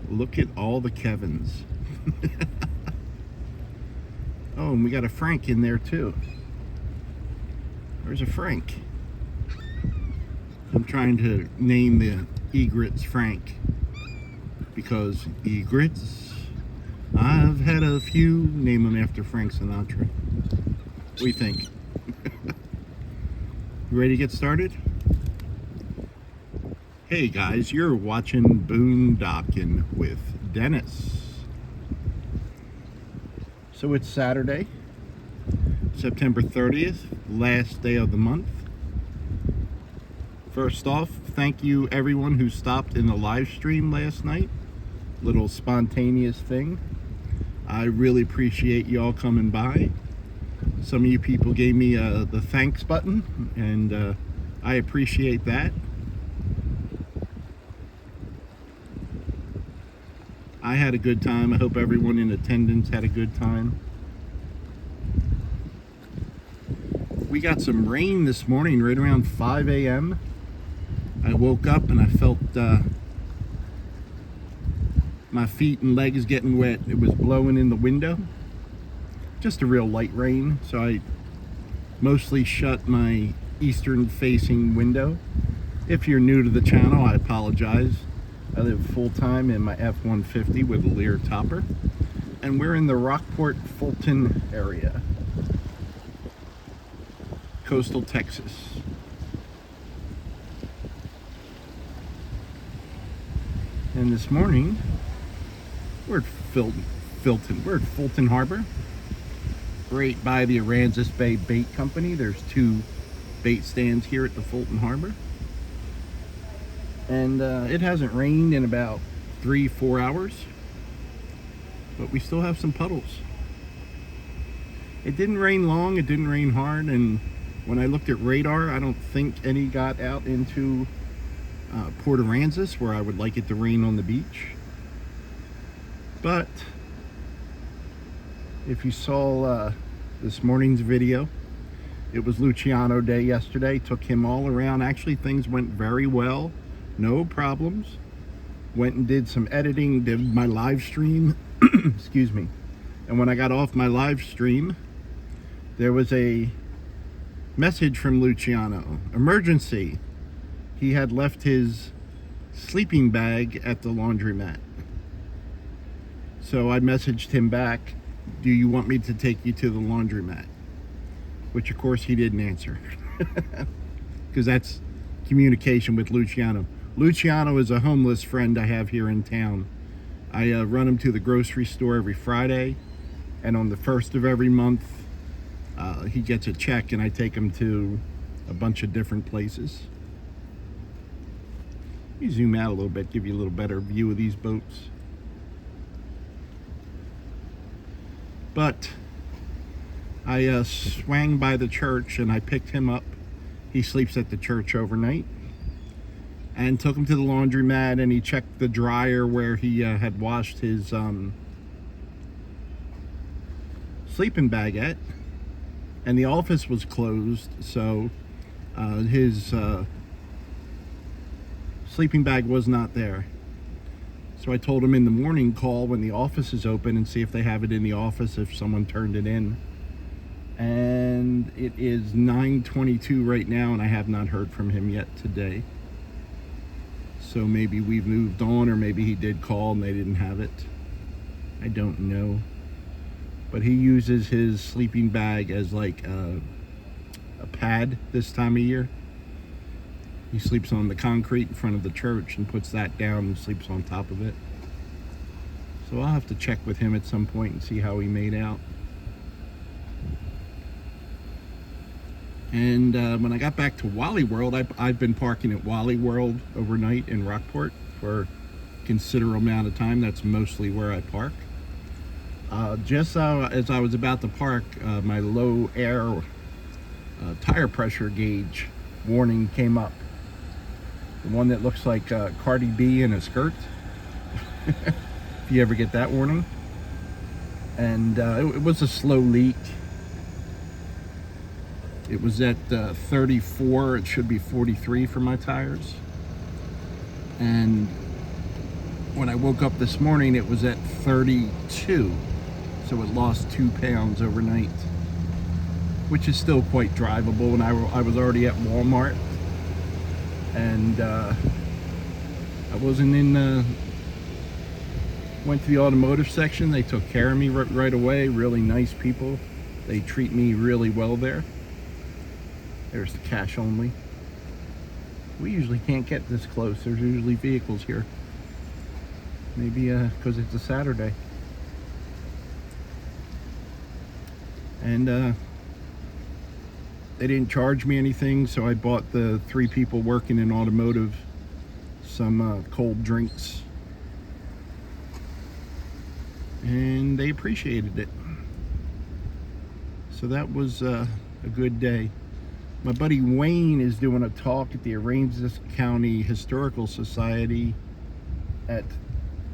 Look at all the Kevins. Oh, and we got a Frank in there too. Where's a Frank? I'm trying to name the egrets Frank, because egrets, I've had a few. Name them after Frank Sinatra. What do you think? You ready to get started? Hey guys, you're watching Boondocking with Dennis. So it's Saturday, September 30th, last day of the month. First off, thank you everyone who stopped in the live stream last night. Little spontaneous thing. I really appreciate y'all coming by. Some of you people gave me the thanks button, and I appreciate that. I had a good time. I hope everyone in attendance had a good time. We got some rain this morning right around 5 a.m. I woke up and I felt my feet and legs getting wet. It was blowing in the window. Just a real light rain, so I mostly shut my eastern facing window. If you're new to the channel, I apologize. I live full-time in my F-150 with a Lear topper, and we're in the Rockport, Fulton area, coastal Texas. And this morning, we're at Fulton Harbor, right by the Aransas Bay Bait Company. There's two bait stands here at the Fulton Harbor. And it hasn't rained in about 3-4 hours, but we still have some puddles. It didn't rain long, it didn't rain hard, and when I looked at radar, I don't think any got out into Port Aransas, where I would like it to rain on the beach. But if you saw this morning's video, it was Luciano Day yesterday. Took him all around. Actually, things went very well. No problems. Went and did some editing, did my live stream. Excuse me. And when I got off my live stream, there was a message from Luciano. Emergency. He had left his sleeping bag at the laundromat. So I messaged him back, do you want me to take you to the laundromat? Which of course he didn't answer. Because that's communication with Luciano. Luciano is a homeless friend I have here in town. I run him to the grocery store every Friday, and on the first of every month, he gets a check, and I take him to a bunch of different places. Let me zoom out a little bit, give you a little better view of these boats. But I swang by the church and I picked him up. He sleeps at the church overnight. And took him to the laundromat, and he checked the dryer where he had washed his sleeping bag at. And the office was closed, so his sleeping bag was not there. So I told him in the morning, call when the office is open and see if they have it in the office, if someone turned it in. And it is 9:22 right now, and I have not heard from him yet today. So maybe we've moved on, or maybe he did call and they didn't have it. I don't know. But he uses his sleeping bag as like a pad this time of year. He sleeps on the concrete in front of the church and puts that down and sleeps on top of it. So I'll have to check with him at some point and see how he made out. And when I got back to Wally World, I've been parking at Wally World overnight in Rockport for a considerable amount of time. That's mostly where I park. Just as I was about to park, my low air tire pressure gauge warning came up. The one that looks like Cardi B in a skirt. If you ever get that warning. And it was a slow leak. It was at 34, it should be 43 for my tires. And When I woke up this morning, it was at 32. So it lost 2 pounds overnight, which is still quite drivable. And I was already at Walmart, and I wasn't in went to the automotive section. They took care of me right away. Really nice people. They treat me really well there. There's the cash only. We usually can't get this close. There's usually vehicles here. Maybe because it's a Saturday. And they didn't charge me anything, so I bought the 3 people working in automotive some cold drinks. And they appreciated it. So that was a good day. My buddy Wayne is doing a talk at the Aransas County Historical Society at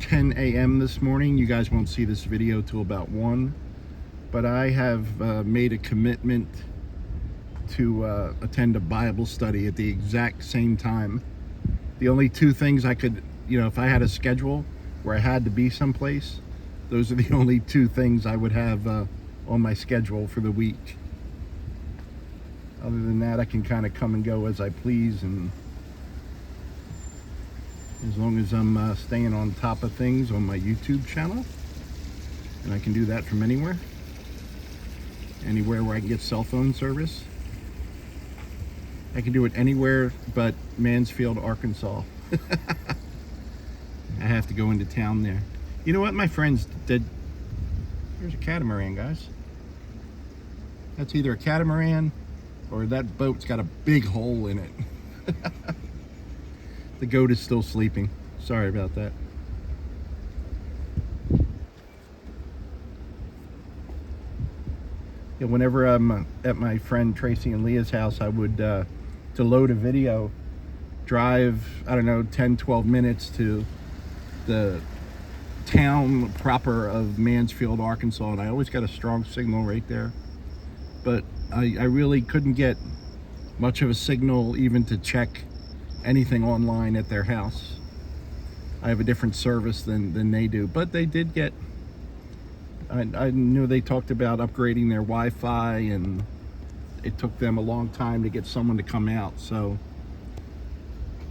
10 a.m. this morning. You guys won't see this video till about 1. But I have made a commitment to attend a Bible study at the exact same time. The only 2 things I could, if I had a schedule where I had to be someplace, those are the only 2 things I would have on my schedule for the week. Other than that, I can kind of come and go as I please, and as long as I'm staying on top of things on my YouTube channel, and I can do that from anywhere where I can get cell phone service. I can do it anywhere but Mansfield, Arkansas. I have to go into town there. You know what, my friends did? There's a catamaran, guys. That's either a catamaran or that boat's got a big hole in it. The goat is still sleeping. Sorry about that. Yeah, whenever I'm at my friend Tracy and Leah's house, I would, to load a video, drive, I don't know, 10, 12 minutes to the town proper of Mansfield, Arkansas, and I always got a strong signal right there. But I really couldn't get much of a signal even to check anything online at their house. I have a different service than they do, but they did get, I knew they talked about upgrading their Wi-Fi, and it took them a long time to get someone to come out. So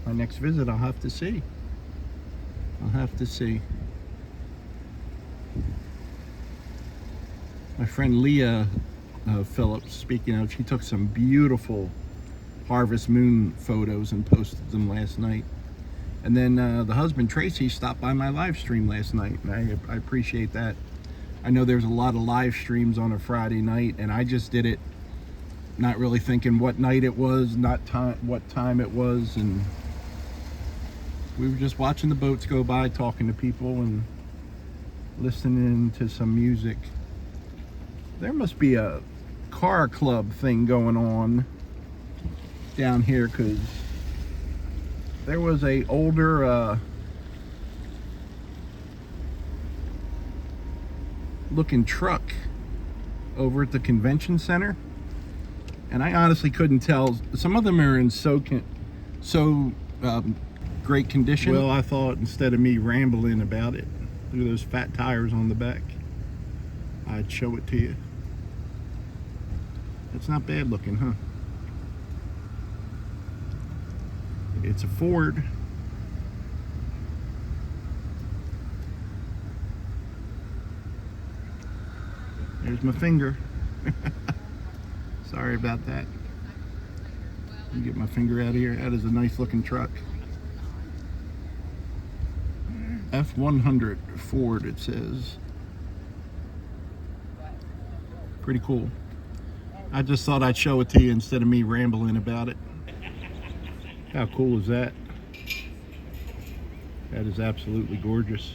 my next visit, I'll have to see. My friend Leah Phillips, speaking of, she took some beautiful harvest moon photos and posted them last night. And then the husband Tracy stopped by my live stream last night, and I appreciate that. I know there's a lot of live streams on a Friday night, and I just did it not really thinking what night it was, what time it was, and we were just watching the boats go by, talking to people and listening to some music. There must be a car club thing going on down here, because there was a older looking truck over at the convention center, and I honestly couldn't tell. Some of them are in so great condition. Well, I thought instead of me rambling about it, look at those fat tires on the back, I'd show it to you. It's not bad looking, huh? It's a Ford. There's my finger. Sorry about that. Let me get my finger out of here. That is a nice looking truck. F100 Ford, it says. Pretty cool. I just thought I'd show it to you instead of me rambling about it. How cool is that? That is absolutely gorgeous.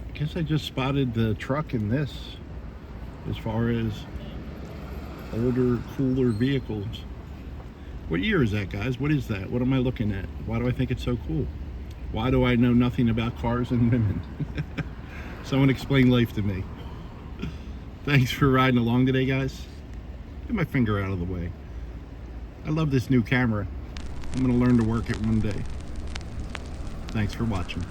I guess I just spotted the truck in this as far as older, cooler vehicles. What year is that, guys? What is that? What am I looking at? Why do I think it's so cool? Why do I know nothing about cars and women? Someone explain life to me. Thanks for riding along today, guys. Get my finger out of the way. I love this new camera. I'm going to learn to work it one day. Thanks for watching.